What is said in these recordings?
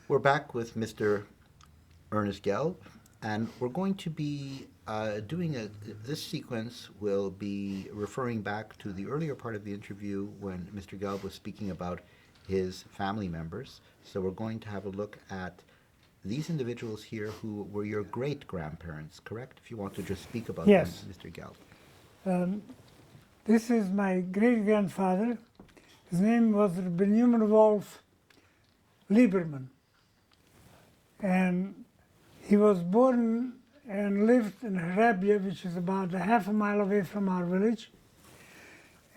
We're back with Mr. Ernest Gelb, and we're going to be this sequence will be referring back to the earlier part of the interview when Mr. Gelb was speaking about his family members. So we're going to have a look at these individuals here who were your great-grandparents, correct? If you want to just speak about them, Yes. Mr. Gelb. This is my great-grandfather. His name was Benjamin Wolf Lieberman. And he was born and lived in Hrabje, which is about a half a mile away from our village.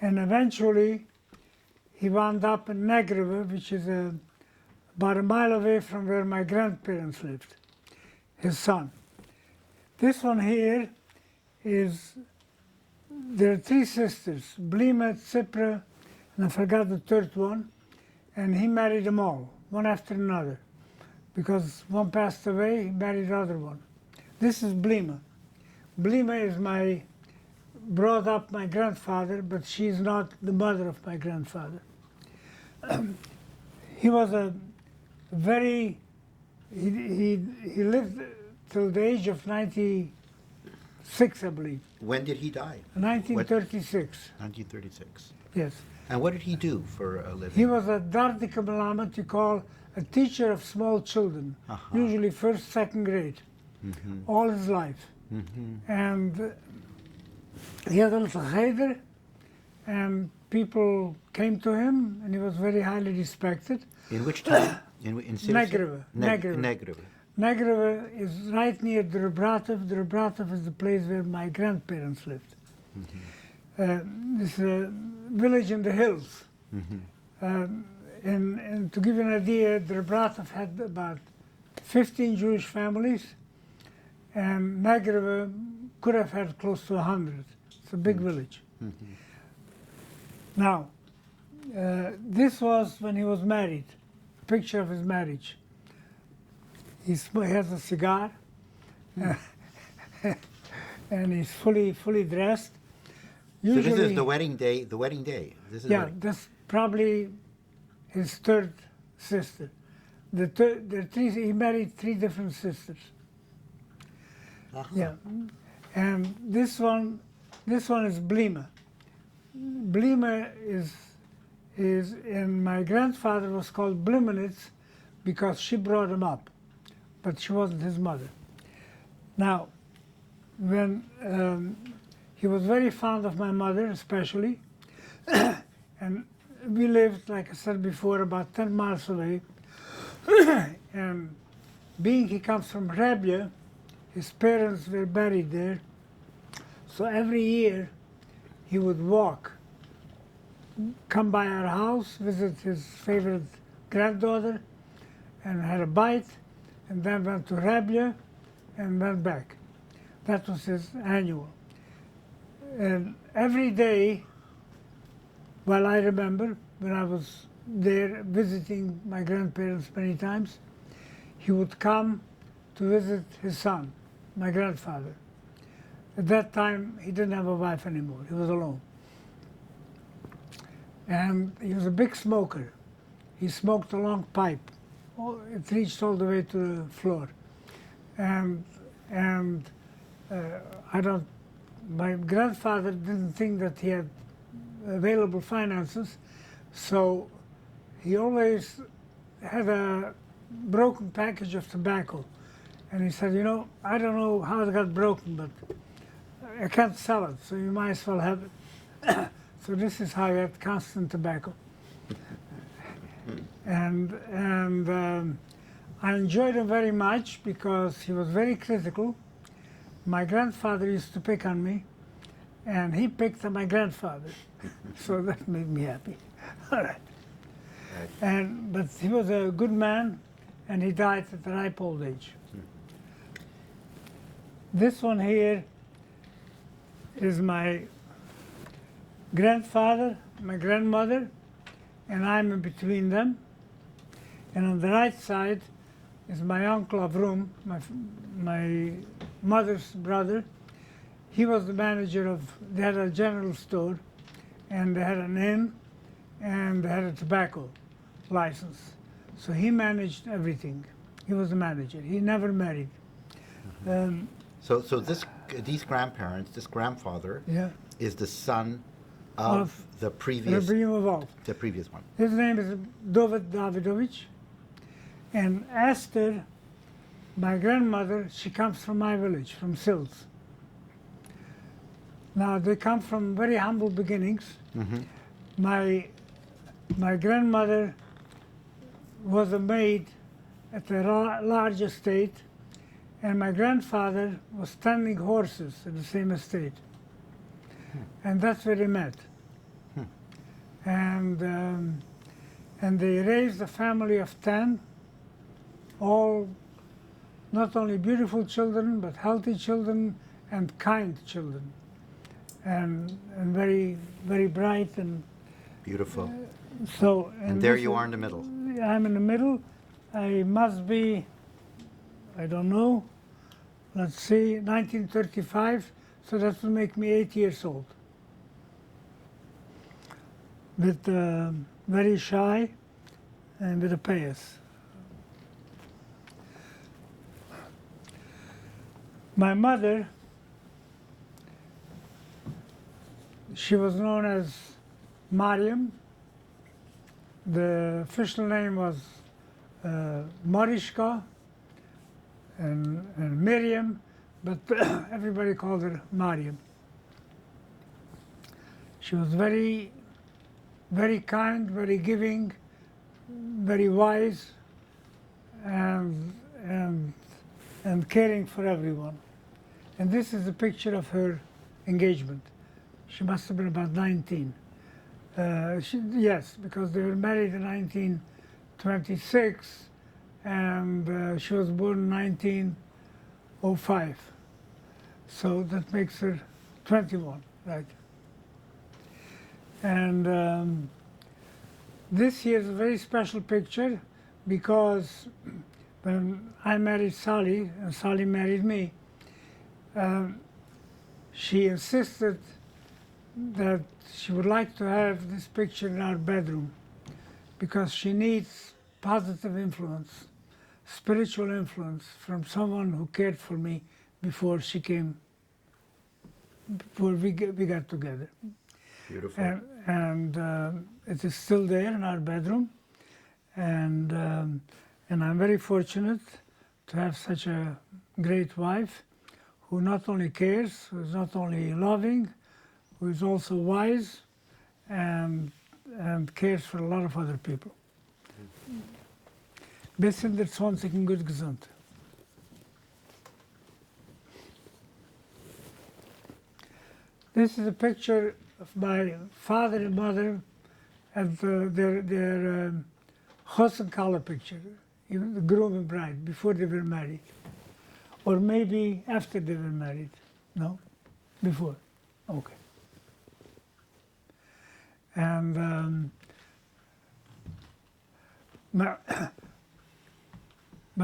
And eventually he wound up in Negreve, which is about a mile away from where my grandparents lived, his son. This one here is, there are three sisters, Blima, Tsipra, and I forgot the third one, and he married them all, one after another. Because one passed away, he married the other one. This is Blima. Blima is brought up my grandfather, but she's not the mother of my grandfather. He was a very, he lived till the age of 96, I believe. When did he die? 1936. 1936. Yes. And what did he do for a living? He was a Dardika Malamat, you call a teacher of small children, usually first, second grade, all his life. And he had a little cheder, and people came to him, and he was very highly respected. In which town? in Negreve. Negreve. Negreve is right near Drobratov. Drobratov is the place where my grandparents lived. It's a village in the hills. And to give you an idea, Drobratov had about 15 Jewish families, and Negreve could have had close to 100. It's a big village. Now, this was when he was married, a picture of his marriage. He has a cigar, and he's fully dressed. Usually, so this is the wedding day. This is that's probably his third sister. He married three different sisters. Yeah, and this one is Blima. Blima and my grandfather was called Blimenitz because she brought him up, but she wasn't his mother. Now, when he was very fond of my mother, especially, and we lived, like I said before, about 10 miles away. And being he comes from Hrabje, his parents were buried there. So every year he would walk, come by our house, visit his favorite granddaughter, and had a bite, and then went to Hrabje and went back. That was his annual. And every day, well, I remember when I was there visiting my grandparents many times, he would come to visit his son, my grandfather. At that time, he didn't have a wife anymore. He was alone. And he was a big smoker. He smoked a long pipe. It reached all the way to the floor. My grandfather didn't think that he had available finances, so he always had a broken package of tobacco. And he said, you know, I don't know how it got broken, but I can't sell it, so you might as well have it. So this is how he had constant tobacco. And I enjoyed him very much because he was very critical. My grandfather used to pick on me, and he picked on my grandfather. So that made me happy. All right. But he was a good man, and he died at a ripe old age. This one here is my grandfather, my grandmother, and I'm in between them. And on the right side is my uncle Avrum, my mother's brother. He was the manager they had a general store, and they had an inn, and they had a tobacco license. So he managed everything. He was a manager. He never married. So these grandparents, this grandfather, Yeah. is the son Of of the previous one. His name is Dovid Davidovich. And Esther, my grandmother, she comes from my village, from Sils. Now they come from very humble beginnings. My grandmother was a maid at a large estate, and my grandfather was tending horses at the same estate. And that's where they met. And they raised a family of 10, all not only beautiful children, but healthy children and kind children, and very, very bright. And Beautiful. so. And there you are in the middle. I'm in the middle. I must be, I don't know, let's see, 1935, so that will make me 8 years old. With very shy and with a payas. My mother, she was known as Mariam. The official name was Marishka and Miriam, but everybody called her Mariam. She was very, very kind, very giving, very wise, and caring for everyone. And this is a picture of her engagement. She must have been about 19. Yes, because they were married in 1926, and she was born in 1905. So that makes her 21, right? And this here is a very special picture because when I married Sally, and Sally married me, she insisted that she would like to have this picture in our bedroom because she needs positive influence, spiritual influence from someone who cared for me before she came, before we got together. Beautiful. And it is still there in our bedroom, and I'm very fortunate to have such a great wife who not only cares, who is not only loving, who is also wise and cares for a lot of other people. Wir sind der 20 gut gesund. This is a picture of my father and mother at their Hosen color picture, even the groom and bride, before they were married. Or maybe after they were married. No? Before. Okay. And my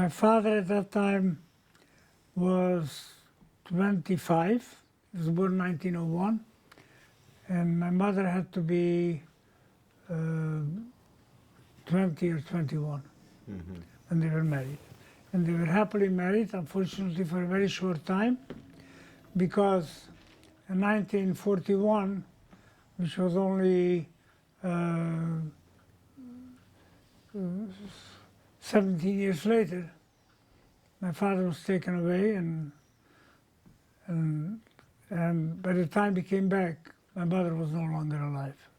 father at that time was 25. He was born in 1901. And my mother had to be 20 or 21 when they were married. And they were happily married, unfortunately for a very short time, because in 1941, which was only 17 years later, my father was taken away, and by the time he came back, my mother was no longer alive.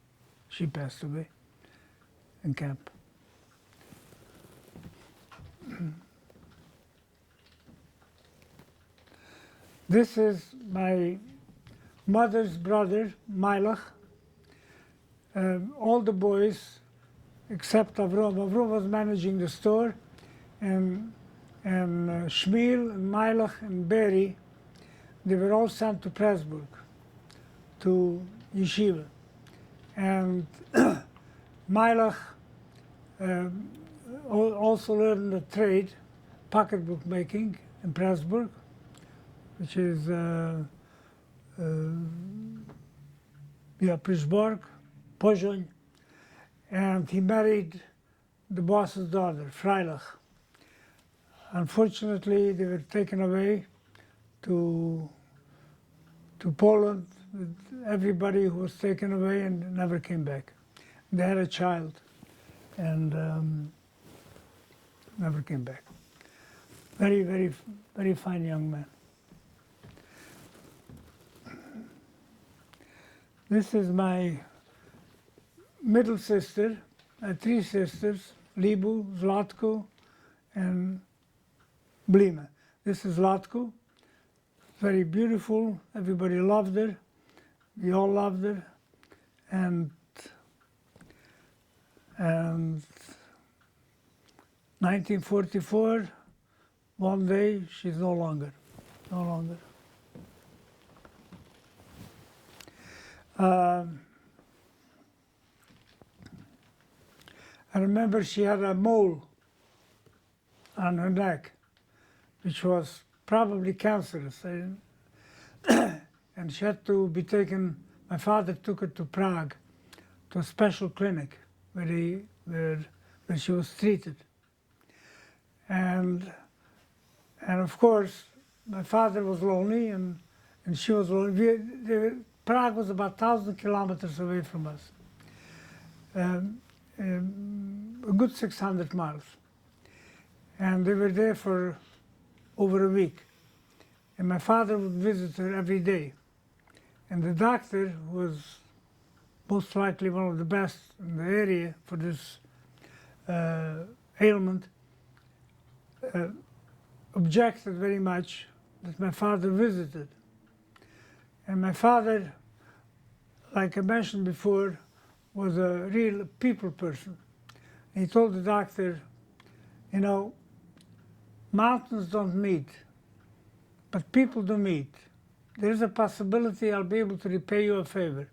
She passed away in camp. This is my mother's brother, Milach. All the boys, except Avrom. Avrom was managing the store, and Shmuel, and Milach, and Berry, they were all sent to Pressburg, to yeshiva. And Milach also learned the trade, pocketbook making in Pressburg, which is Pressburg, Poznan, and he married the boss's daughter, Freilich. Unfortunately, they were taken away to Poland with everybody who was taken away and never came back. They had a child and never came back. Very, very, very fine young man. This is my middle sister. I had three sisters, Libu, Zlatko, and Blima. This is Zlatko. Very beautiful. Everybody loved her. We all loved her. And 1944, one day, she's no longer. I remember she had a mole on her neck, which was probably cancerous. And she had to be taken, my father took her to Prague, to a special clinic where she was treated. And of course, my father was lonely and she was lonely. Prague was about 1,000 kilometers away from us, a good 600 miles. And they were there for over a week. And my father would visit her every day. And the doctor, who was most likely one of the best in the area for this ailment, objected very much that my father visited. And my father, like I mentioned before, was a real people person. He told the doctor, you know, mountains don't meet, but people do meet. There is a possibility I'll be able to repay you a favor.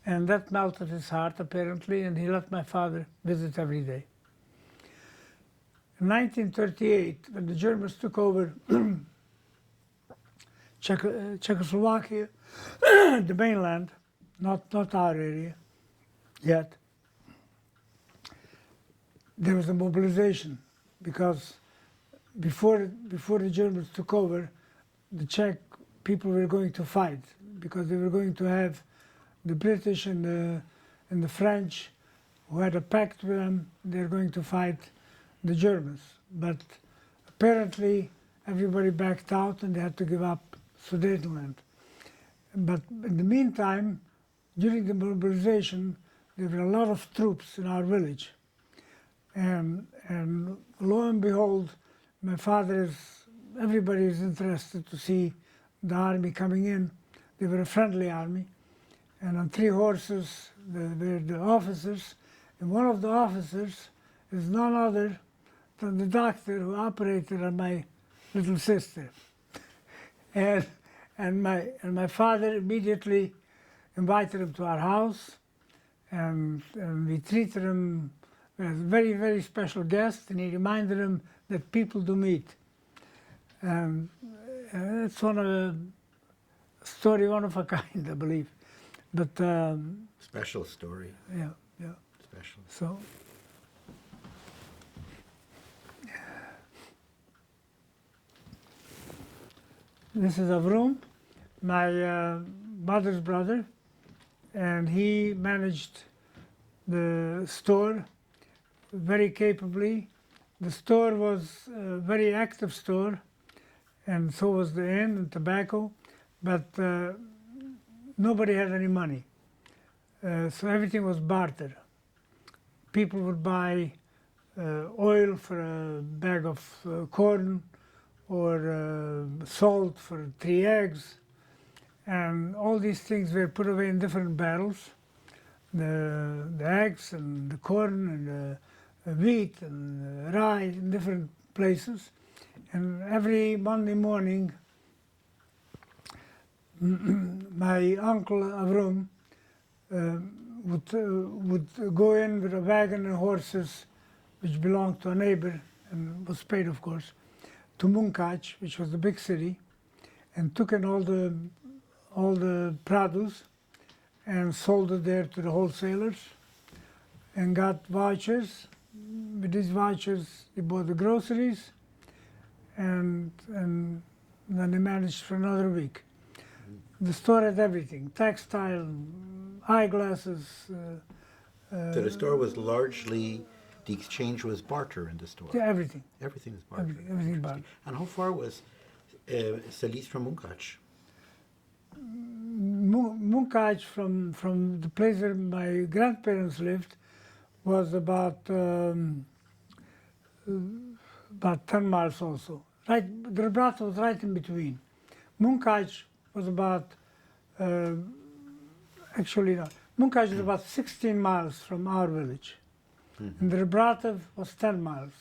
And that melted his heart, apparently, and he let my father visit every day. In 1938, when the Germans took over Czechoslovakia, the mainland, not our area yet, there was a mobilization because before the Germans took over, the Czech people were going to fight because they were going to have the British and the French, who had a pact with them, they're going to fight the Germans. But apparently everybody backed out and they had to give up Sudetenland. But in the meantime, during the mobilization, there were a lot of troops in our village. And lo and behold, my father everybody is interested to see the army coming in. They were a friendly army. And on 3 horses, were the officers. And one of the officers is none other than the doctor who operated on my little sister. And my father immediately invited him to our house, and we treated him as a very, very special guest, and he reminded him that people do meet. It's a story one of a kind, I believe. But Special story. yeah. Special. So this is Avrum, my mother's brother, and he managed the store very capably. The store was a very active store, and so was the inn and tobacco, but nobody had any money. So everything was barter. People would buy oil for a bag of corn, or salt for 3 eggs, and all these things were put away in different barrels. The eggs and the corn and the wheat and the rye in different places. And every Monday morning, my uncle Avrum would go in with a wagon and horses, which belonged to a neighbor and was paid, of course, to Munkac, which was the big city, and took in all the produce and sold it there to the wholesalers, and got vouchers with these vouchers, they bought the groceries, and then they managed for another week. The store had everything: textile, eyeglasses. So the store was largely, the exchange was barter in the store. Yeah, everything. Everything was barter. Everything barter. And how far was Salis from Munkac? Munkac, from the place where my grandparents lived, was about 10 miles also. Right, the Rebrat was right in between. Munkac was about, actually not. Munkac was about 16 miles from our village. And the Rebratov was 10 miles.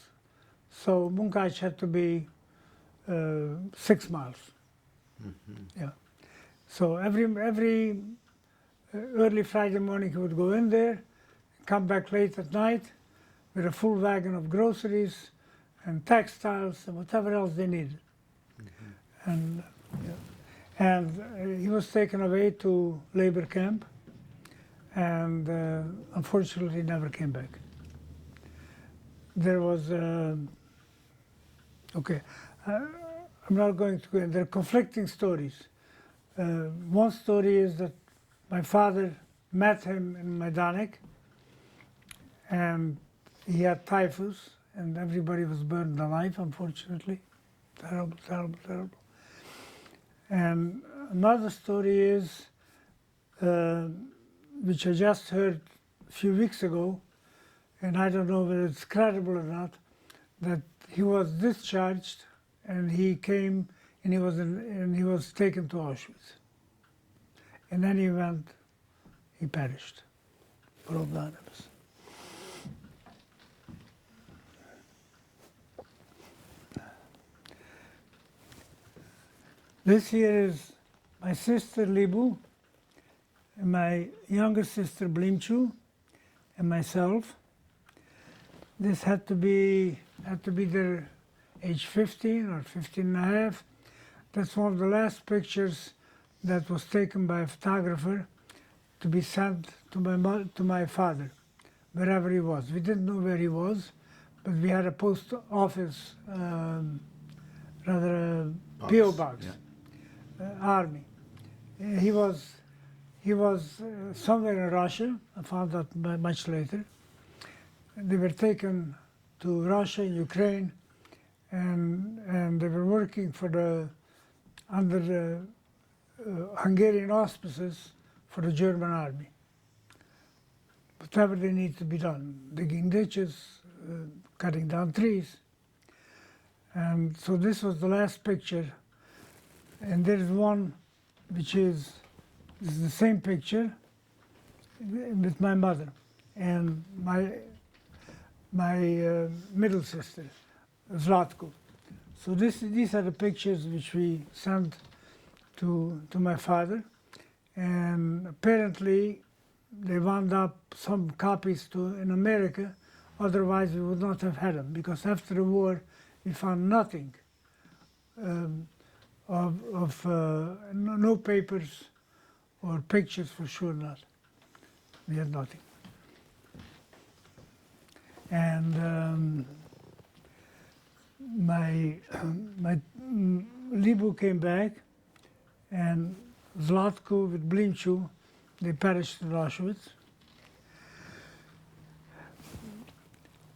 So Munkac had to be 6 miles. Yeah. So every early Friday morning he would go in there, come back late at night with a full wagon of groceries and textiles and whatever else they needed. And he was taken away to labor camp, and unfortunately never came back. There was okay. I'm not going to go in. There are conflicting stories. One story is that my father met him in Majdanek, and he had typhus, and everybody was burned alive, unfortunately. Terrible, terrible, terrible. And another story is, which I just heard a few weeks ago, and I don't know whether it's credible or not, that he was discharged and he came and he was taken to Auschwitz. In any event, he perished for all the animals. This here is my sister Libu, and my younger sister Blimchu, and myself. This had to be their age 15 or 15 and a half. That's one of the last pictures that was taken by a photographer to be sent to my father, wherever he was. We didn't know where he was, but we had a post office, rather a PO box, army. He was somewhere in Russia. I found out much later. They were taken to Russia and Ukraine, and they were working under the Hungarian auspices for the German army. Whatever they need to be done, digging ditches, cutting down trees. And so this was the last picture. And there's one which is the same picture with my mother and my middle sister, Zlatko. So these are the pictures which we sent to my father, and apparently they wound up some copies in America. Otherwise, we would not have had them, because after the war, we found nothing no papers or pictures, for sure not. We had nothing. And my Libu came back, and Zlatko with Blimchu, they perished in Auschwitz.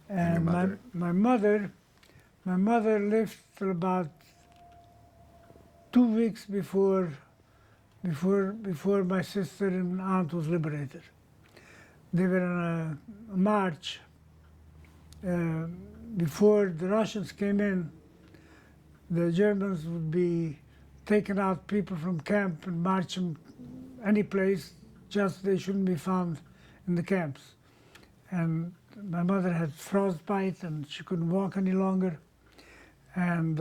And my mother lived till about 2 weeks before my sister and aunt was liberated. They were on a march before the Russians came in. The Germans would be taking out people from camp and march them any place, just they shouldn't be found in the camps. And my mother had frostbite and she couldn't walk any longer. And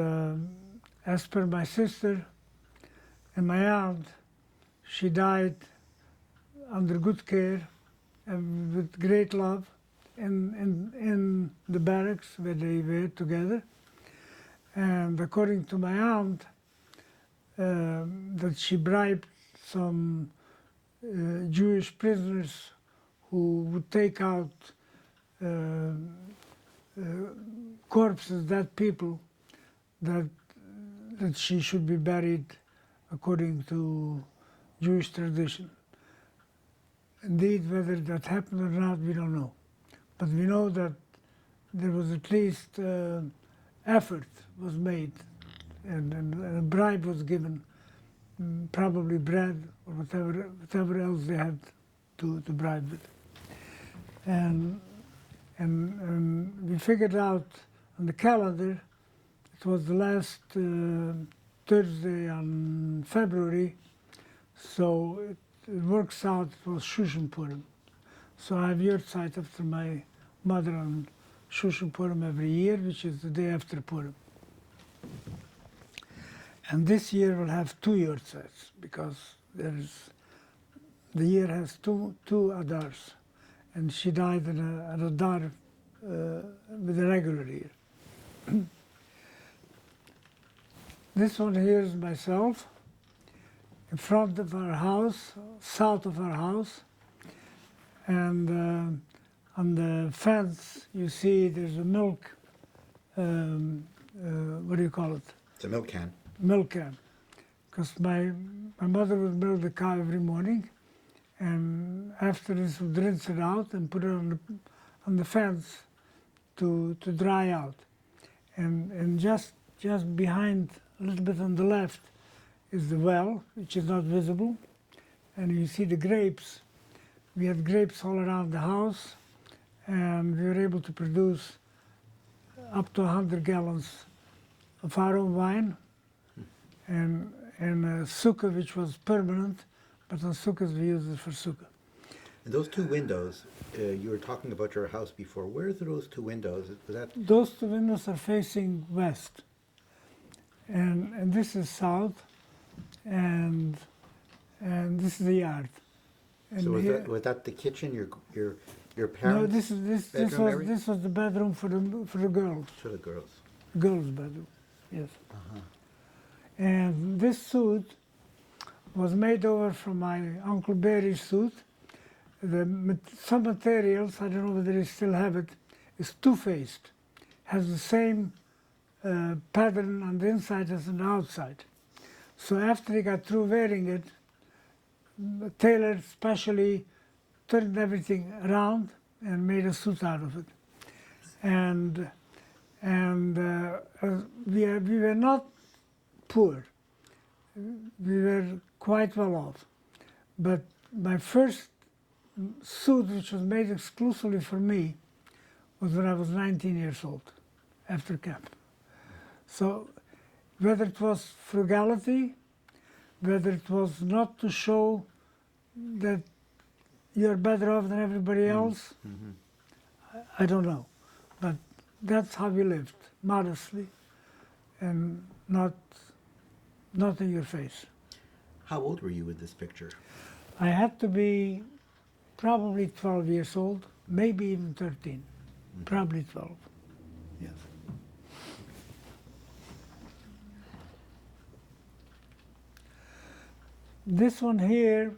as per my sister and my aunt, she died under good care and with great love in the barracks where they were together. And according to my aunt, that she bribed some Jewish prisoners who would take out corpses, dead people, that she should be buried according to Jewish tradition. Indeed, whether that happened or not, we don't know. But we know that there was at least effort was made, and a bribe was given, probably bread or whatever else they had to bribe with. And we figured out on the calendar, it was the last Thursday on February, so it works out, it was Shushan Purim. So I have Yurtzeit after my mother on Shushan Purim every year, which is the day after Purim. And this year we'll have 2 Yurtzeits, because the year has two Adars. And she died in an Adar with a regular year. This one here is myself, in front of our house, south of our house. And on the fence, you see there's a milk, what do you call it? It's a milk can. Milk can. Because my mother would milk the cow every morning, and after this would rinse it out and put it on the fence to dry out. And just behind, a little bit on the left, is the well, which is not visible. And you see the grapes. We had grapes all around the house, and we were able to produce up to 100 gallons of our own wine, and a sukkah, which was permanent, but on sukkahs we used it for sukkah. And those 2 windows, you were talking about your house before. Where are those 2 windows? Was that Those 2 windows are facing west, and this is south, and this is the yard. And so? here, Was that the kitchen? Your no, parents' bedroom area? this was the bedroom for the girls. For the girls. Girls' bedroom, yes. And this suit was made over from my Uncle Barry's suit. Some materials, I don't know whether they still have it, is two-faced. Has the same pattern on the inside as on the outside. So after he got through wearing it, the tailor specially turned everything around and made a suit out of it. And we were not poor. We were quite well off. But my first suit, which was made exclusively for me, was when I was 19 years old, after camp. So whether it was frugality, whether it was not to show that you're better off than everybody else, I don't know. But that's how we lived, modestly, and not in your face. How old were you with this picture? I had to be probably 12 years old, maybe even 13, probably 12, yes. This one here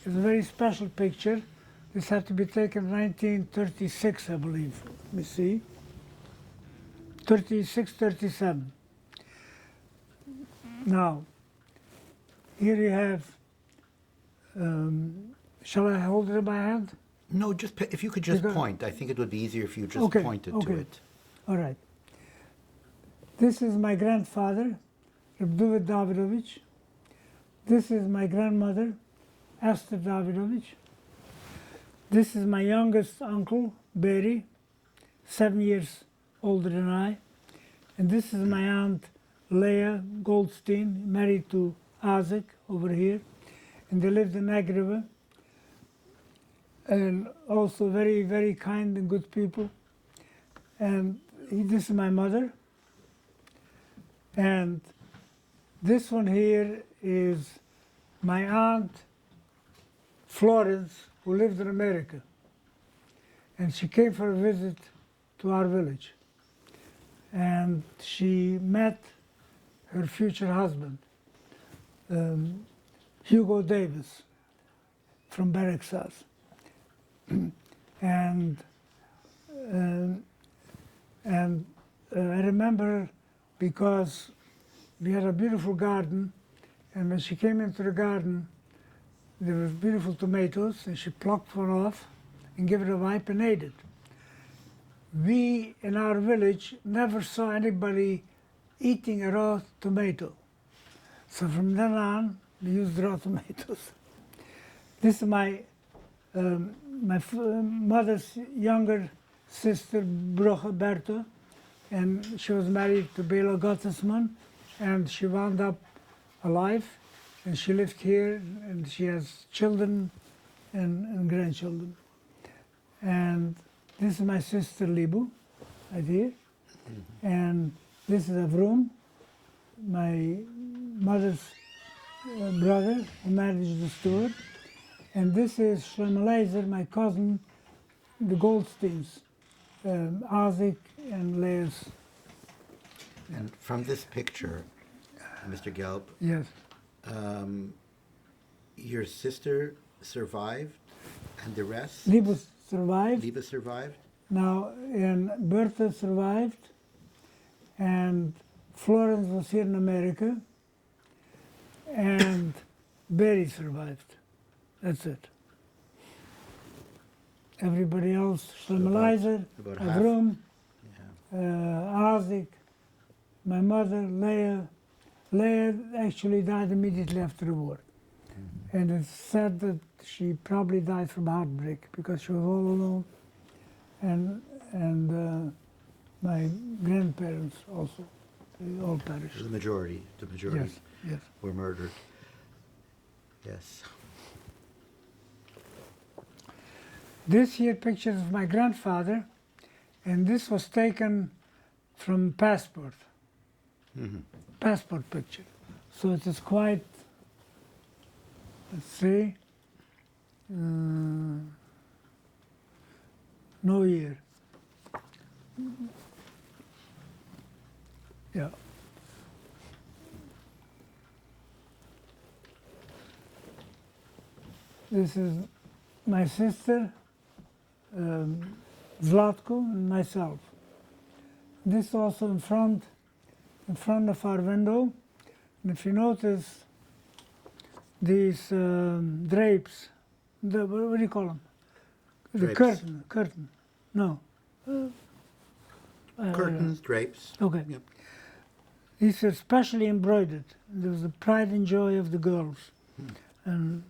is a very special picture. This had to be taken in 1936, I believe. Let me see. 36, 37. Now, here you have, shall I hold it in my hand? No, just if you could just Because- point. I think it would be easier if you just Okay, pointed okay. to it. All right. This is my grandfather, Reb Duvet Davidovich. This is my grandmother, Esther Davidovich. This is my youngest uncle, Barry, 7 years older than I. And this is my aunt, Leah Goldstein, married to Isaac over here. And they lived in Agreva. And also very, very kind and good people. And this is my mother. And this one here is my aunt, Florence, who lived in America. And she came for a visit to our village. And she met her future husband, Hugo Davis, from Berexas. And remember her because we had a beautiful garden, and when she came into the garden, there was beautiful tomatoes, and she plucked one off and gave it a wipe and ate it. We in our village never saw anybody eating a raw tomato. So from then on, we used raw tomatoes. This is my mother's younger sister, Bertha, and she was married to Bela Gottesman, and she wound up alive, and she lived here, and she has children and grandchildren. And this is my sister Libu, right here, and this is Avrum, my mother's brother who managed the steward, and this is Shlomo, my cousin, the Goldsteins, Isaac and Leah's. And from this picture, Mr. Gelb, Yes. your sister survived, and the rest? Libu survived. Liba survived? Now, and Bertha survived, and Florence was here in America, and Barry survived. That's it. Everybody else, Shlomo, about half. Avrum, Yeah. Isaac, my mother, Leah. Leah actually died immediately after the war. And it's said that she probably died from heartbreak because she was all alone. And my grandparents also, they all perished. The majority Yes, yes. were murdered. Yes. This here picture is of my grandfather, and this was taken from passport. Passport picture. So it is quite, let's see, no year. Yeah. This is my sister, Zlatko, and myself. This also in front of our window. And if you notice these drapes, what do you call them? The Drapes. curtain. No. Curtains, drapes. Okay. Yep. These are specially embroidered. There was the pride and joy of the girls. And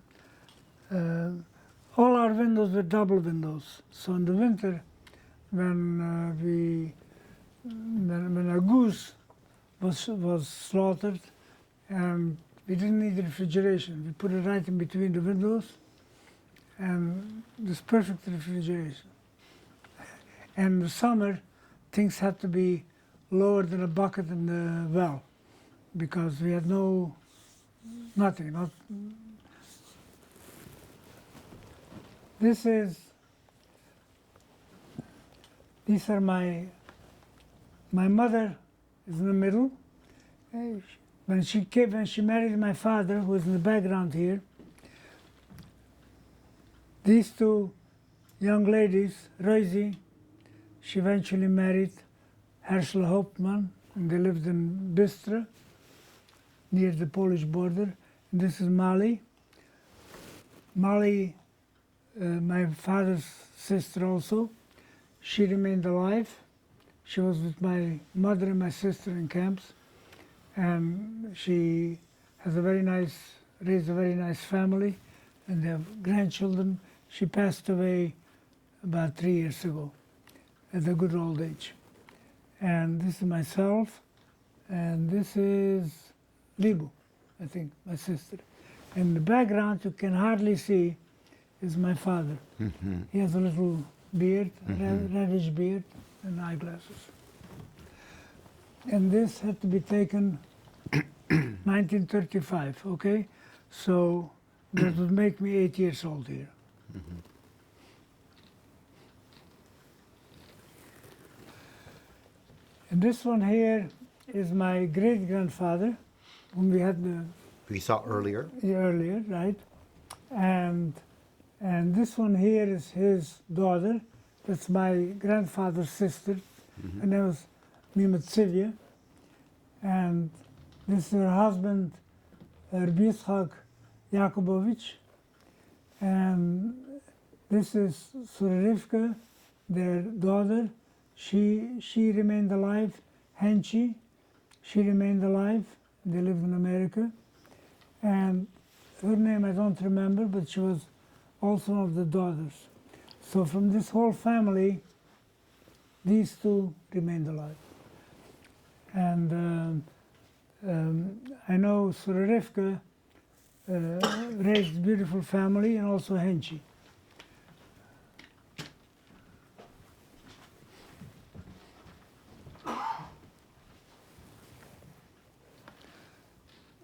all our windows were double windows. So in the winter, when a goose was slaughtered, and we didn't need refrigeration, we put it right in between the windows, and there's perfect refrigeration. And in the summer, things had to be lower than a bucket in the well, because we had nothing. These are my mother is in the middle. When she married my father, who is in the background here, these two young ladies, Rosie, she eventually married Herschel Hauptmann, and they lived in Bystra, near the Polish border. And this is Molly. Molly, my father's sister also, she remained alive. She was with my mother and my sister in camps, and she has raised a very nice family, and they have grandchildren. She passed away about 3 years ago at a good old age. And this is myself, and this is Libu, I think, my sister. In the background, you can hardly see, is my father. He has a little beard, reddish beard, and eyeglasses. And this had to be taken 1935, okay? So that would make me 8 years old here. And this one here is my great-grandfather, whom We saw earlier. earlier, right? And this one here is his daughter. That's my grandfather's sister. And there was Mimetsivya, and this is her husband, Rbishak Yakubovich, and this is Surarivka, their daughter. She remained alive. Henchi, she remained alive. They lived in America. And her name I don't remember, but she was also one of the daughters. So from this whole family, these two remained alive. And I know Surarivka raised a beautiful family, and also Henchi.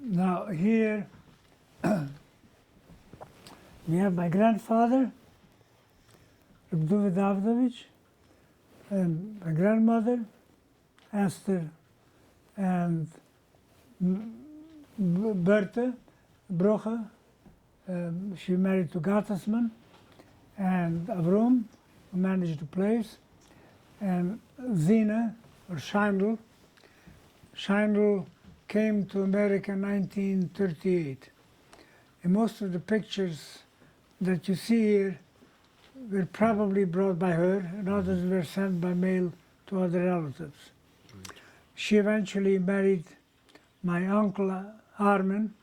Now here we have my grandfather, Reb Davidovich, and my grandmother, Esther, and Bertha Broche. She married to Gattersman, and Avrom, who managed the place, and Zina, or Scheindl. Scheindl came to America in 1938. And most of the pictures that you see here were probably brought by her, and others were sent by mail to other relatives. Right. She eventually married my uncle Armin.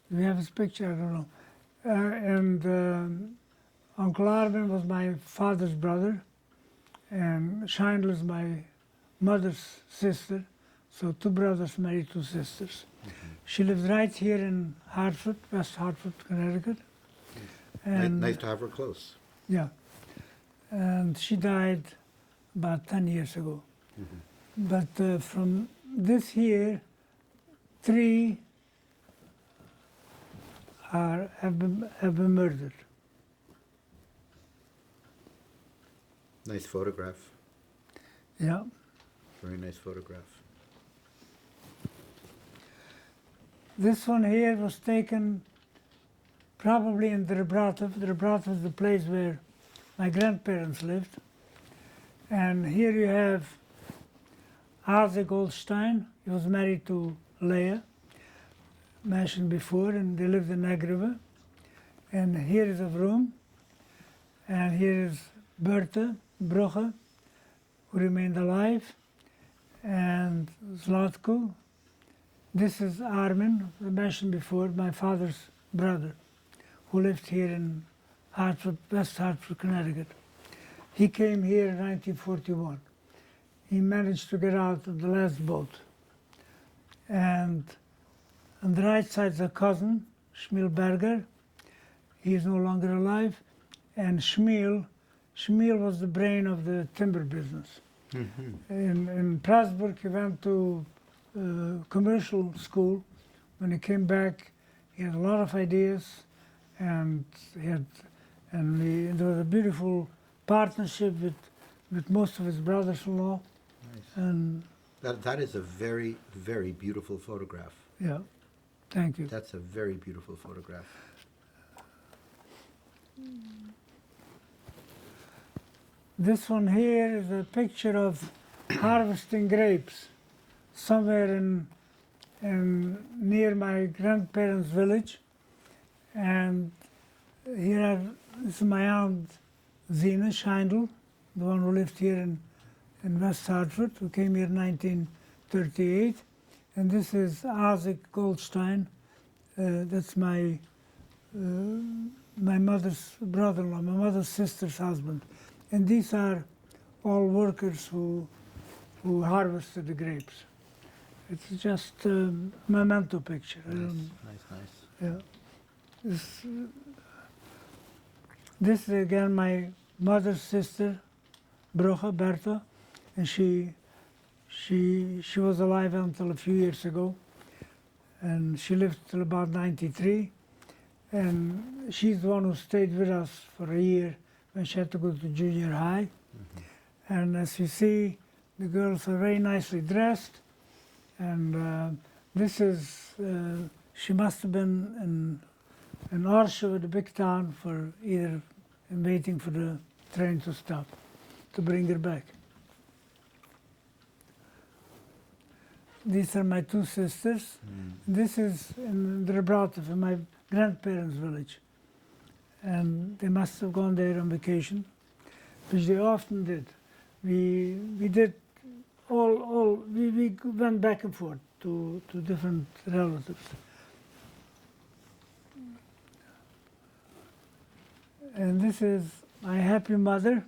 Do we have his picture? I don't know. And Uncle Armin was my father's brother, and Scheindl is my mother's sister. So two brothers married two sisters. She lives right here in Hartford, West Hartford, Connecticut. And Nice to have her close. yeah, and she died about 10 years ago. But from this year, three have been murdered. Nice photograph. Yeah. Very nice photograph. This one here was taken probably in the Rebratov. The Rebratov is the place where my grandparents lived. And here you have Asa Goldstein. He was married to Leah, mentioned before, and they lived in Egg River. And here is Avrom. And here is Bertha Broche, who remained alive, and Zlatko. This is Armin, I mentioned before, my father's brother, who lived here in Hartford, West Hartford, Connecticut. He came here in 1941. He managed to get out on the last boat. And on the right side is a cousin, Shmuel Berger. He is no longer alive. And Shmuel was the brain of the timber business. In Pressburg, he went to commercial school. When he came back, he had a lot of ideas, and there was a beautiful partnership with most of his brothers-in-law. Nice. And That is a very, very beautiful photograph. yeah, thank you. That's a very beautiful photograph. This one here is a picture of harvesting grapes somewhere in near my grandparents' village. And here this is my aunt Zina Scheindl, the one who lived here in West Hartford, who came here in 1938. And this is Isaac Goldstein. That's my mother's brother-in-law, my mother's sister's husband. And these are all workers who harvested the grapes. It's just a memento picture. Nice. Yeah. This is again my mother's sister, Broche, Bertha, and she was alive until a few years ago, and she lived till about 93, and she's the one who stayed with us for a year when she had to go to junior high. And as you see, the girls are very nicely dressed, and this is, she must have been in Orsha, the big town, for either waiting for the train to stop to bring her back. these are my two sisters. This is in Rebratov, in my grandparents' village. And they must have gone there on vacation, which they often did. We did we went back and forth to different relatives. And this is my happy mother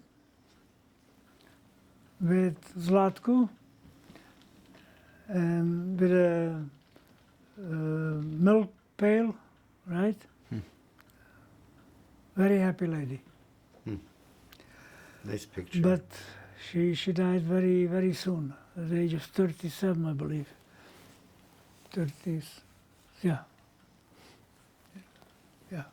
with Zlatko and with a milk pail, right? Very happy lady. Nice picture. But she died very, very soon, at the age of 37, I believe. 30s, yeah. Yeah.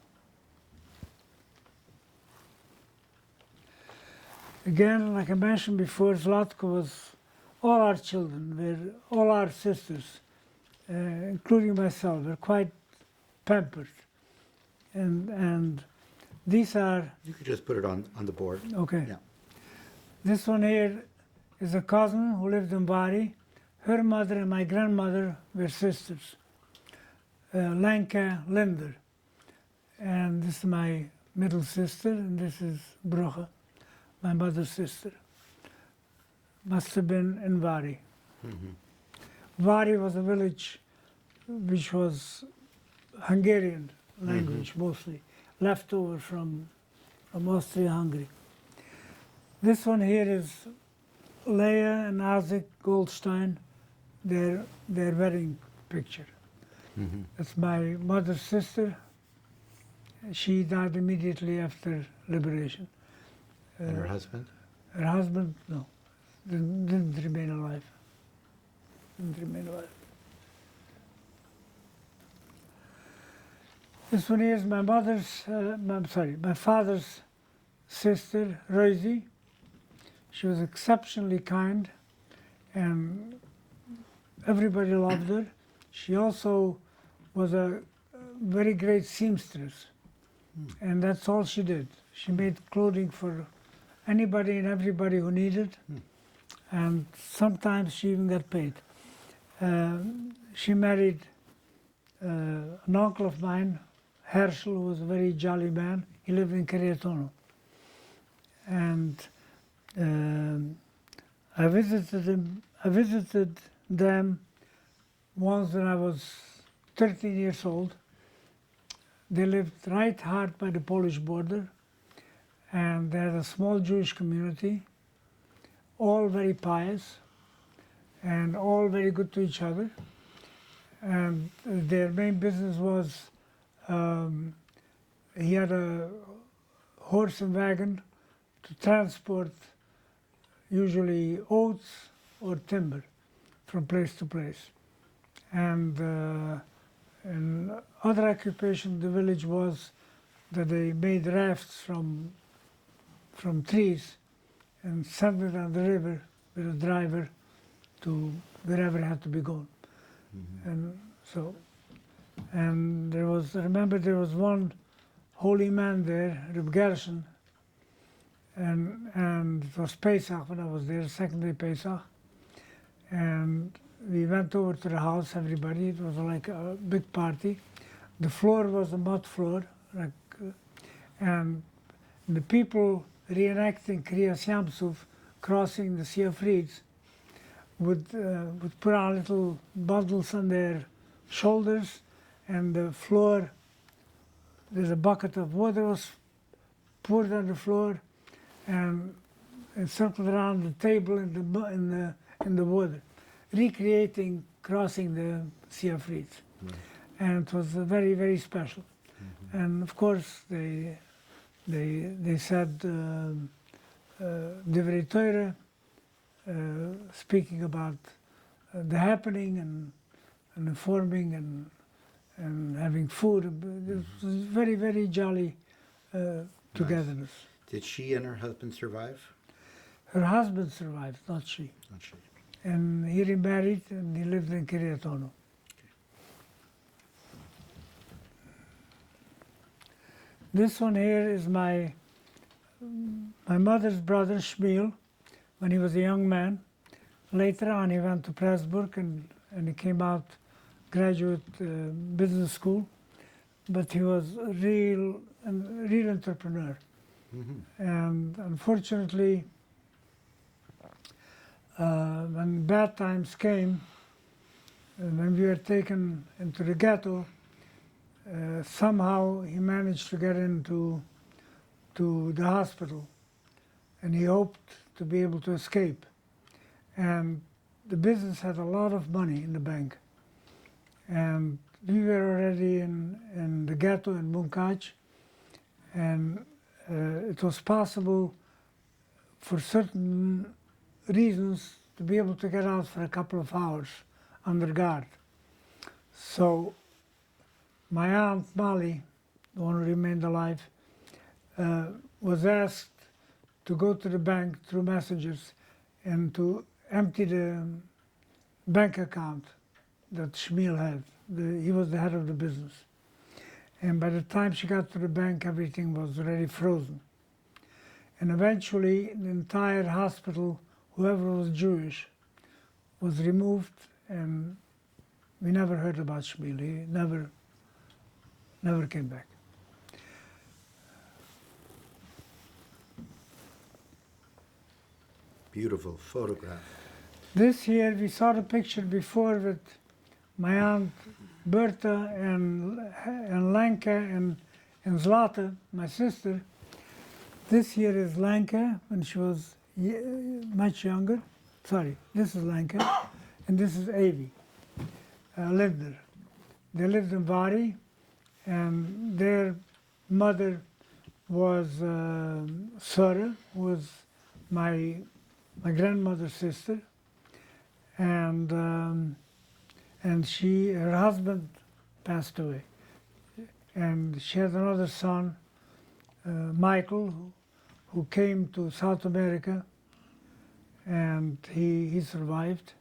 Again, like I mentioned before, Zlatko was all our children, all our sisters, including myself, were quite pampered. And these are... You could just put it on the board. Okay. Yeah. This one here is a cousin who lived in Bari. Her mother and my grandmother were sisters, Lenka Linder. And this is my middle sister, and this is Brocha, my mother's sister. Must have been in Bari. Bari was a village which was Hungarian language mostly, left over from Austria-Hungary. This one here is Leah and Isaac Goldstein, their wedding picture. That's my mother's sister. She died immediately after liberation. And her husband? Her husband, no, didn't remain alive. This one here is my my father's sister, Rosie. She was exceptionally kind, and everybody loved her. She also was a very great seamstress, and that's all she did. She made clothing for anybody and everybody who needed, and sometimes she even got paid. She married an uncle of mine, Herschel, who was a very jolly man. He lived in Cariatono. And I visited them once when I was 13 years old. They lived right hard by the Polish border, and they had a small Jewish community, all very pious, and all very good to each other. And their main business was, he had a horse and wagon to transport usually oats or timber from place to place. And other occupation of the village was that they made rafts from trees and sent it on the river with a driver to wherever it had to be gone. And so, and I remember there was one holy man there, Reb Gershon, and it was Pesach when I was there, second day Pesach, and we went over to the house, everybody. It was like a big party. The floor was a mud floor, and the people reenacting Kriyas Yamsuf, crossing the Sea of Reeds, would put on little bundles on their shoulders, and the floor, there's a bucket of water was poured on the floor, and it circled around the table in the water, recreating crossing the Sea of Reeds. And it was very, very special. And of course, they said Divrei Torah, speaking about the happening and informing and having food. It was very, very jolly togetherness. Nice. Did she and her husband survive? Her husband survived, not she. Not she. And he remarried and he lived in Cariatono. This one here is my mother's brother, Shmuel, when he was a young man. Later on, he went to Pressburg and and he came out graduate business school, but he was a real entrepreneur. And unfortunately, when bad times came, when we were taken into the ghetto, somehow he managed to get into the hospital, and he hoped to be able to escape. And the business had a lot of money in the bank, and we were already in the ghetto in Munkaj, and it was possible for certain reasons to be able to get out for a couple of hours under guard. So my aunt Molly, the one who remained alive, was asked to go to the bank through messengers and to empty the bank account that Shmuel had. He was the head of the business. And by the time she got to the bank, everything was already frozen. And eventually, the entire hospital, whoever was Jewish, was removed, and we never heard about Shmuel. He never came back. Beautiful photograph. This here, we saw the picture before with my aunt Bertha and Lanka and Zlata, my sister. This here is Lanka when she was much younger. Sorry, this is Lanka, and this is Avi. Lived there. They lived in Vari, and their mother was Sarah, who was my grandmother's sister, and her husband passed away, and she had another son, Michael, who came to South America, and he survived,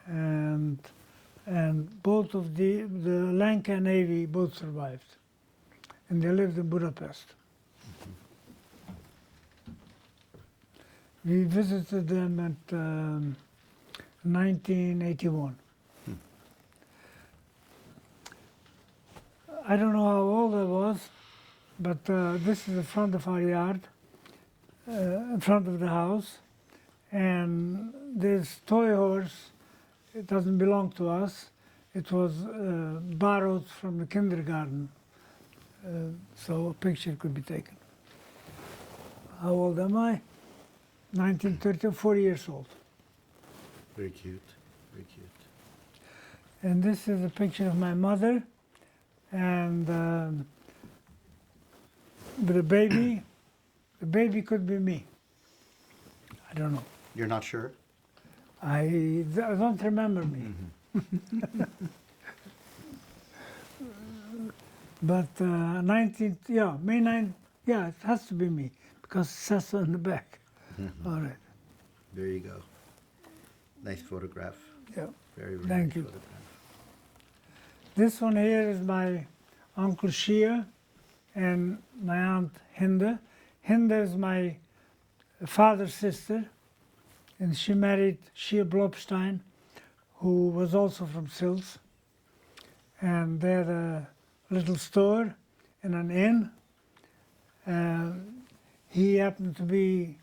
and both of the Lanka and Avi both survived, and they lived in Budapest. We visited them at 1981. I don't know how old I was, but this is the front of our yard, in front of the house, and this toy horse, it doesn't belong to us. It was borrowed from the kindergarten, so a picture could be taken. How old am I? 1930, 40 years old. Very cute, very cute. And this is a picture of my mother, and the baby. The baby could be me. I don't know. You're not sure? I don't remember me. But May 9th, yeah, it has to be me, because it says so on the back. All right. There you go. Nice photograph. Yeah. Very, very Thank nice you. photograph. This one here is my Uncle Shia and my Aunt Hinda. Hinda is my father's sister, and she married Shia Blobstein, who was also from Sils. And they had a little store and an inn. He happened to be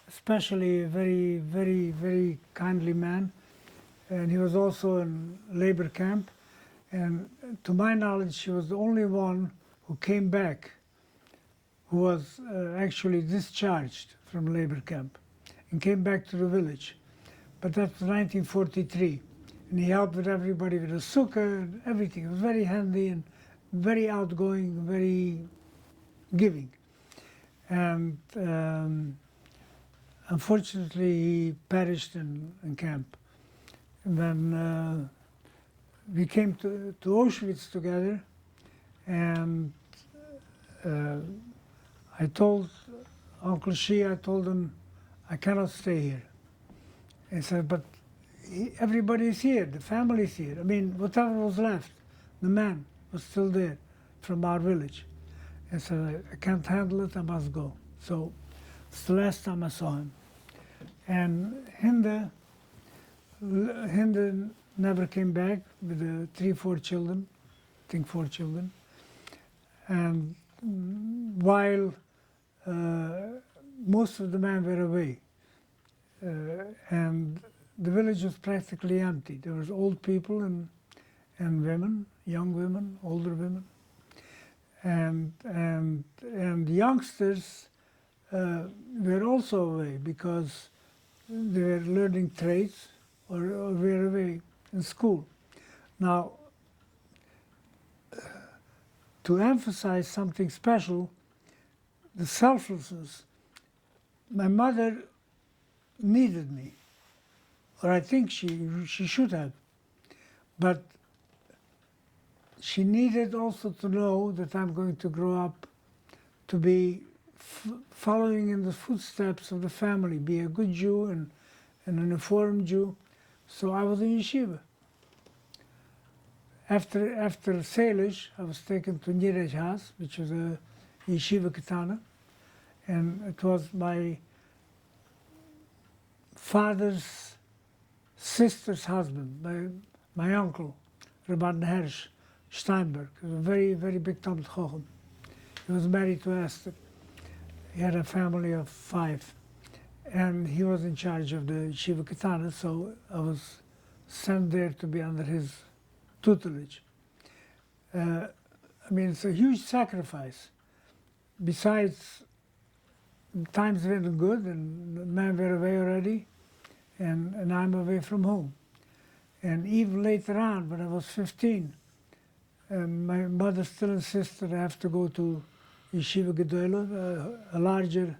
especially a very, very, very kindly man. And he was also in labor camp. And to my knowledge, she was the only one who came back, who was actually discharged from labor camp and came back to the village. But that was 1943. And he helped with everybody with the sukkah and everything. He was very handy and very outgoing, very giving. And unfortunately, he perished in camp. And then we came to Auschwitz together, and I told Uncle Shia, I told him, I cannot stay here. He said, but everybody's here, the family's here. I mean, whatever was left, the man was still there from our village. I said, I can't handle it, I must go. So it's the last time I saw him. And Hinda Hind never came back with the 4 children, I think 4 children. And while most of the men were away, and the village was practically empty. There was old people and women, young women, older women, and youngsters were also away because they were learning trades or were away in school. Now, to emphasize something special, the selflessness, my mother needed me, or I think she should have, but she needed also to know that I'm going to grow up to be following in the footsteps of the family, be a good Jew and an informed Jew. So I was in yeshiva. After Salish, I was taken to Niraj House, which was a yeshiva katana, and it was my father's sister's husband, my uncle, Rabban Hersh Steinberg. He was a very, very big Talmud Chacham. He was married to Esther. He had a family of 5, and he was in charge of the yeshiva katana, so I was sent there to be under his tutelage. I mean, it's a huge sacrifice. Besides, times weren't good, and the men were away already, and I'm away from home. And even later on, when I was 15, my mother still insisted I have to go to Yeshiva Gedola, a larger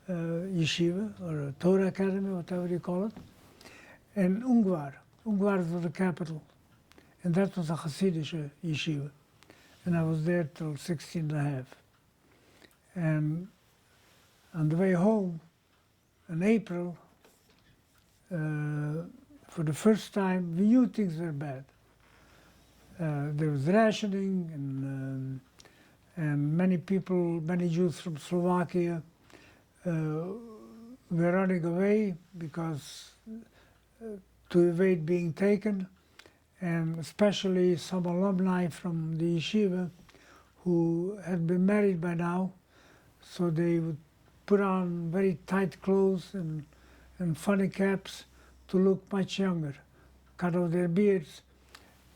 yeshiva, or a Torah academy, whatever you call it, and Ungvar. Ungvar was the capital. And that was a Hasidic yeshiva. And I was there till 16 and a half. And on the way home, in April, for the first time, we knew things were bad. There was rationing, and many people, many Jews from Slovakia were running away because to evade being taken, and especially some alumni from the yeshiva who had been married by now, so they would put on very tight clothes and funny caps to look much younger, cut off their beards,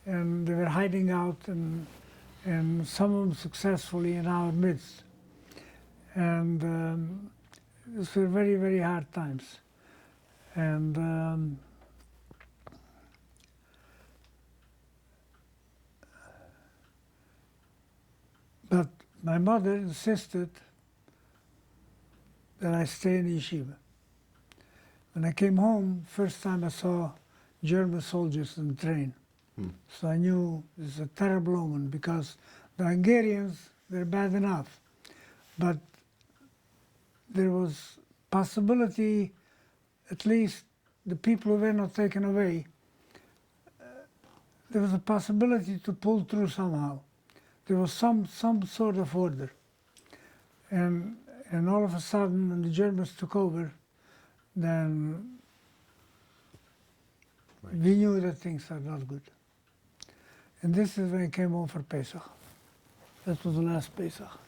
and they were hiding out, and some of them successfully in our midst. And these were very, very hard times. And but my mother insisted that I stay in yeshiva. When I came home, first time I saw German soldiers on the train. So I knew this is a terrible omen, because the Hungarians were bad enough, but there was possibility, at least the people who were not taken away, there was a possibility to pull through somehow. There was some sort of order. And all of a sudden, when the Germans took over, then we knew that things are not good. And this is when I came home for Pesach. That was the last Pesach.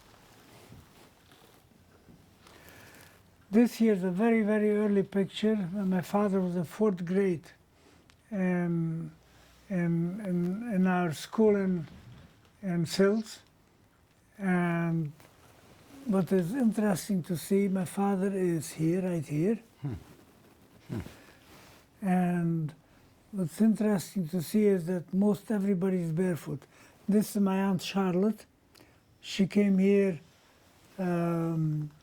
This here is a very, very early picture when my father was in 4th grade in our school in Sils. And what is interesting to see, my father is here, right here. And what's interesting to see is that most everybody is barefoot. This is my Aunt Charlotte. She came here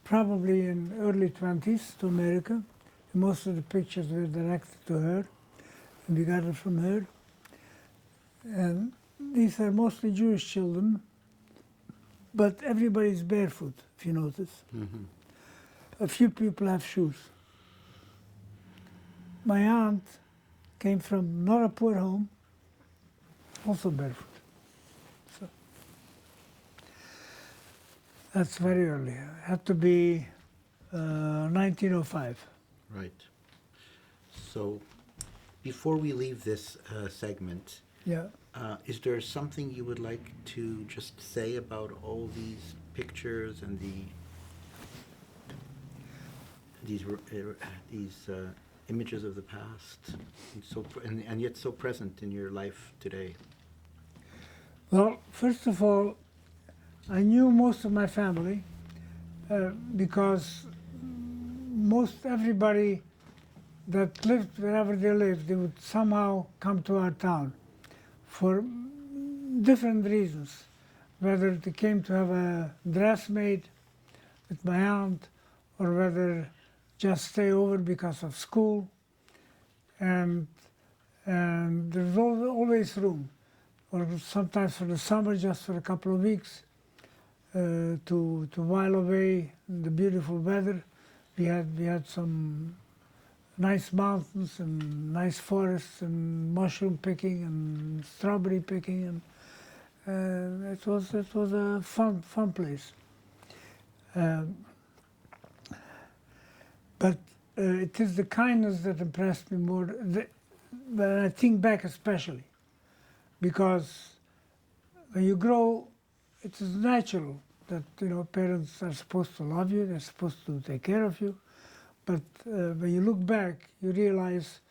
probably in early 20s to America. Most of the pictures were directed to her, and we got it from her. And these are mostly Jewish children, but everybody is barefoot, if you notice. A few people have shoes. My aunt came from not a poor home, also barefoot. So that's very early. It had to be 1905. Right. So before we leave this segment, Yeah. is there something you would like to just say about all these pictures and these images of the past, and yet so present in your life today? Well, first of all, I knew most of my family because most everybody that lived wherever they lived, they would somehow come to our town for different reasons. Whether they came to have a dress made with my aunt, or whether just stay over because of school, and there's always room, or sometimes for the summer, just for a couple of weeks, to while away the beautiful weather. We had some nice mountains and nice forests and mushroom picking and strawberry picking, and it was a fun place. But it is the kindness that impressed me more. When I think back, especially because when you grow, it is natural that parents are supposed to love you, they're supposed to take care of you. But when you look back, you realize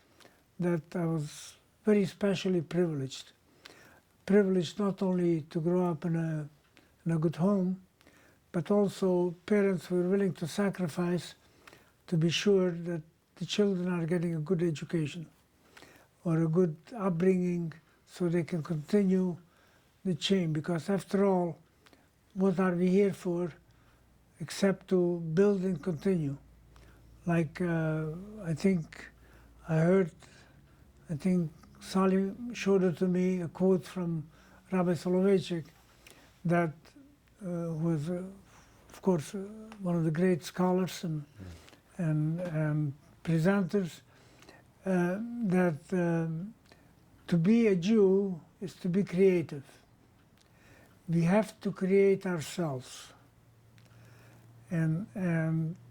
that I was very specially privileged. Privileged not only to grow up in a good home, but also parents who were willing to sacrifice to be sure that the children are getting a good education or a good upbringing so they can continue the chain. Because after all, what are we here for except to build and continue? Like I think Sally showed it to me, a quote from Rabbi Soloveitchik that was, of course, one of the great scholars and presenters, that to be a Jew is to be creative. We have to create ourselves. And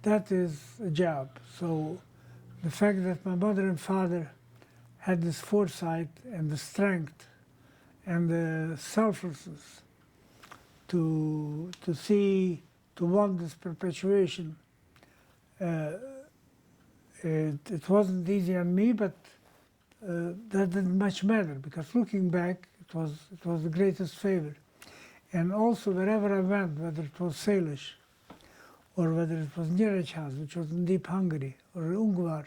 that is a job. So the fact that my mother and father had this foresight and the strength and the selflessness to want this perpetuation, it wasn't easy on me, but that didn't much matter, because looking back, it was the greatest favor. And also wherever I went, whether it was Salish, or whether it was Nyíregyháza, which was in deep Hungary, or Ungvar,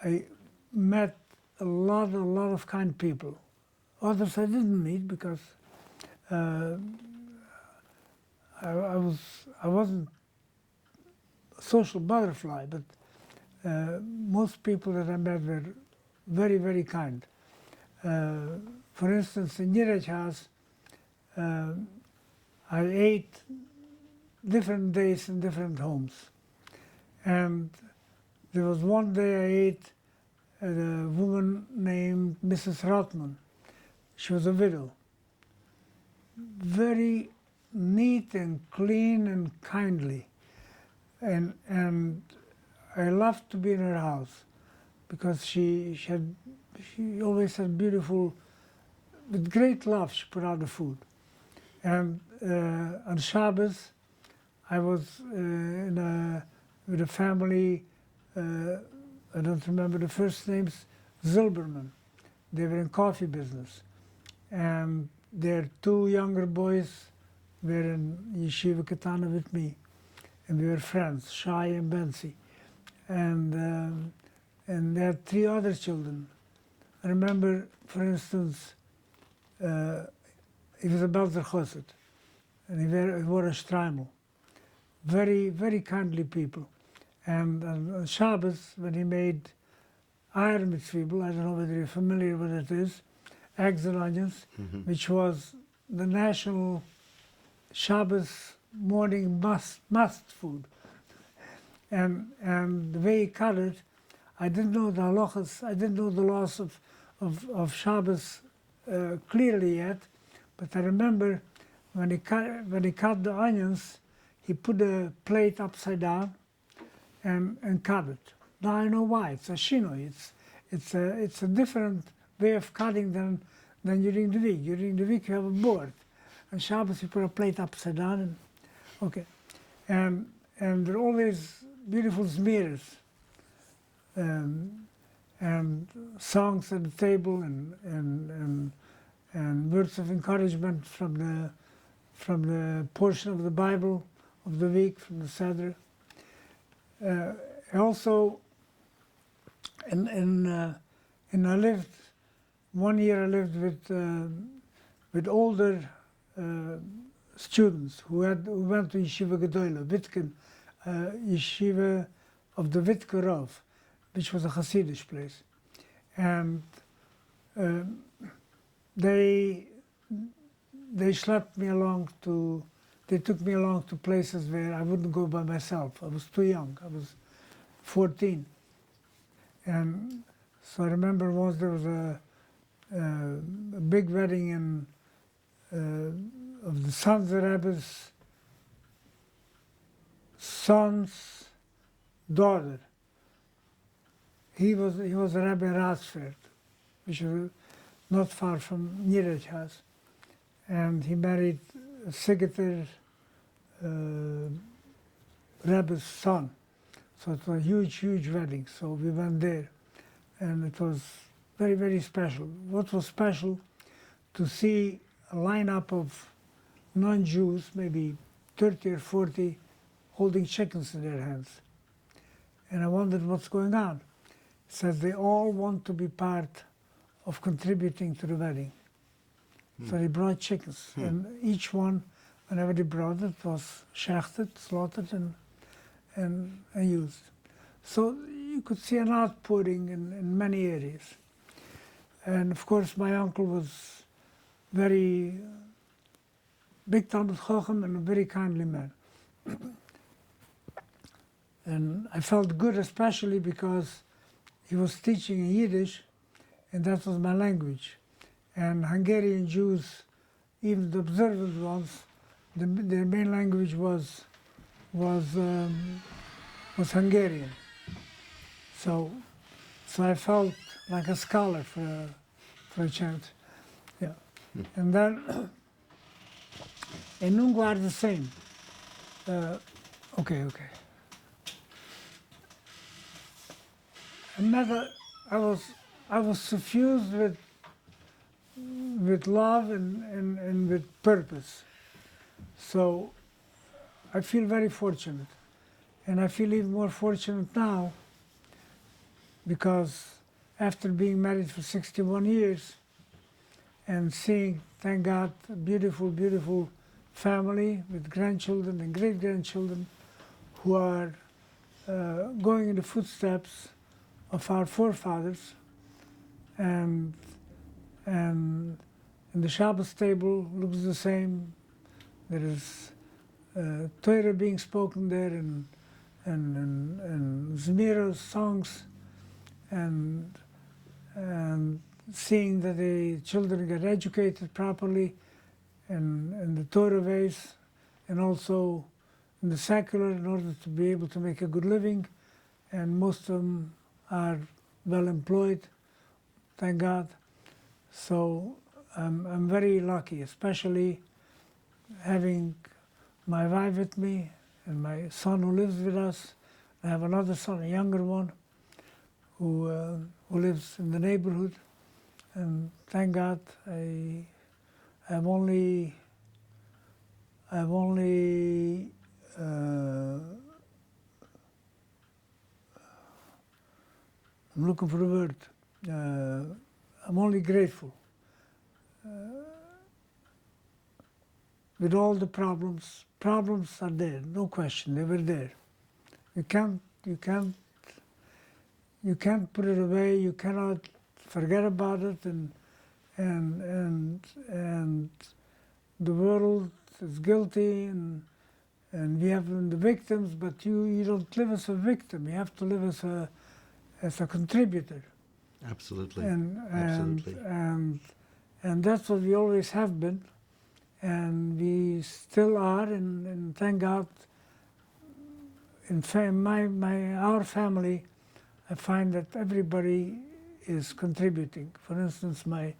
I met a lot of kind people. Others I didn't meet because I wasn't a social butterfly, but most people that I met were very, very kind. For instance, in Nyíregyháza, I ate different days in different homes. And there was one day I ate at a woman named Mrs. Rotman. She was a widow. Very neat and clean and kindly. And I loved to be in her house because she always had beautiful, with great love, she put out the food. And on Shabbos, I was with a family, I don't remember the first names, Zilberman. They were in coffee business. And their two younger boys were in Yeshiva Katana with me. And we were friends, Shai and Bensi. And they had three other children. I remember, for instance, he was a Belzer Chosset, and he wore a streimel. Very, very kindly people. And on Shabbos, when he made iron mitzvibel, I don't know whether you're familiar with it is, eggs and onions, which was the national Shabbos morning must food. And the way he cut it, I didn't know the halachas, I didn't know the laws of Shabbos clearly yet, but I remember when he cut the onions, he put the plate upside down and cut it. Now I know why. It's a shinoi. it's a different way of cutting than during the week. During the week you have a board. On Shabbos you put a plate upside down and okay. And there are always beautiful smears and songs at the table and words of encouragement from the portion of the Bible of the week, from the Seder. Also, I lived, 1 year I lived with older students who went to Yeshiva Gedola, Witken, Yeshiva of the Witker Rav, which was a Hasidic place. And they schlepped me along they took me along to places where I wouldn't go by myself. I was too young, I was 14. And so I remember once there was a big wedding of the Sons of Rebbe's son's daughter. He was a Rebbe in Ratsfeld, which was not far from Nirech house. And he married a Siggeter Rebbe's son. So it was a huge, huge wedding. So we went there. And it was very, very special. What was special, to see a lineup of non-Jews, maybe 30 or 40, holding chickens in their hands. And I wondered what's going on. It says they all want to be part of contributing to the wedding. So they brought chickens, and each one, whenever they brought it, was shechted, slaughtered, and used. So you could see an outpouring in many areas. And of course, my uncle was very big Talmud Chacham and a very kindly man. And I felt good, especially because he was teaching in Yiddish, and that was my language. And Hungarian Jews, even the observant ones, their main language was Hungarian. So I felt like a scholar for a chance. Yeah. And then in Ungvar the same. Okay. Another, I was suffused with love and with purpose. So I feel very fortunate. And I feel even more fortunate now because after being married for 61 years and seeing, thank God, a beautiful, beautiful family with grandchildren and great-grandchildren who are going in the footsteps of our forefathers, and the Shabbos table looks the same. There is Torah being spoken there, and Zmiros songs, and seeing that the children get educated properly in the Torah ways, and also in the secular, in order to be able to make a good living. And most of them are well employed, thank God. So I'm very lucky, especially having my wife with me and my son who lives with us. I have another son, a younger one, who lives in the neighborhood. And thank God I'm looking for a word. I'm only grateful. With all the problems are there, no question, they were there. You can't put it away, you cannot forget about it, and the world is guilty, and we have the victims, but you don't live as a victim, you have to live as a contributor. Absolutely. Absolutely. And that's what we always have been, and we still are, and thank God. In our family, I find that everybody is contributing. For instance, my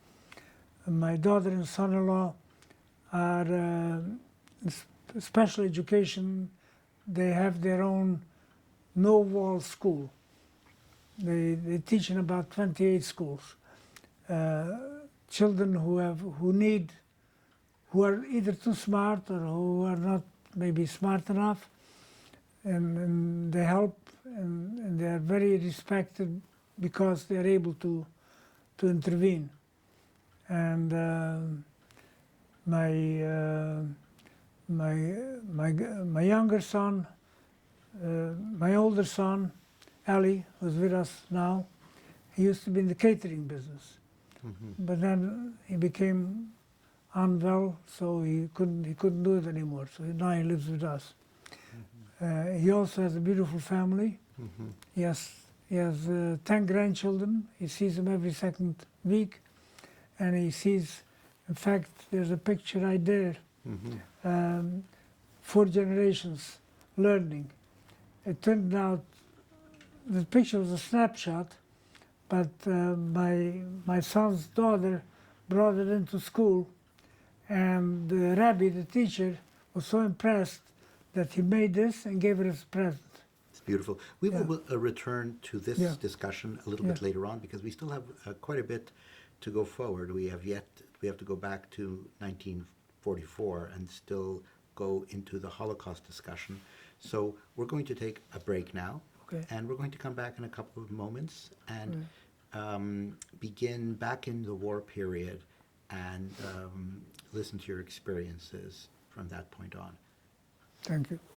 daughter and son-in-law are special education. They have their own no-wall school. They teach in about 28 schools. Children who are either too smart or who are not maybe smart enough, and they help, and they are very respected because they are able to intervene. And my younger son, my older son, Ali, who's with us now, he used to be in the catering business, but then he became unwell, so he couldn't do it anymore. So now he lives with us. He also has a beautiful family. He has 10 grandchildren. He sees them every second week, and he sees. In fact, there's a picture right there. 4 generations learning. It turned out the picture was a snapshot, but my son's daughter brought it into school, and the rabbi, the teacher, was so impressed that he made this and gave it as a present. It's beautiful. We will return to this discussion a little bit later on, because we still have quite a bit to go forward. We have to go back to 1944 and still go into the Holocaust discussion. So we're going to take a break now, and we're going to come back in a couple of moments and begin back in the war period and listen to your experiences from that point on. Thank you.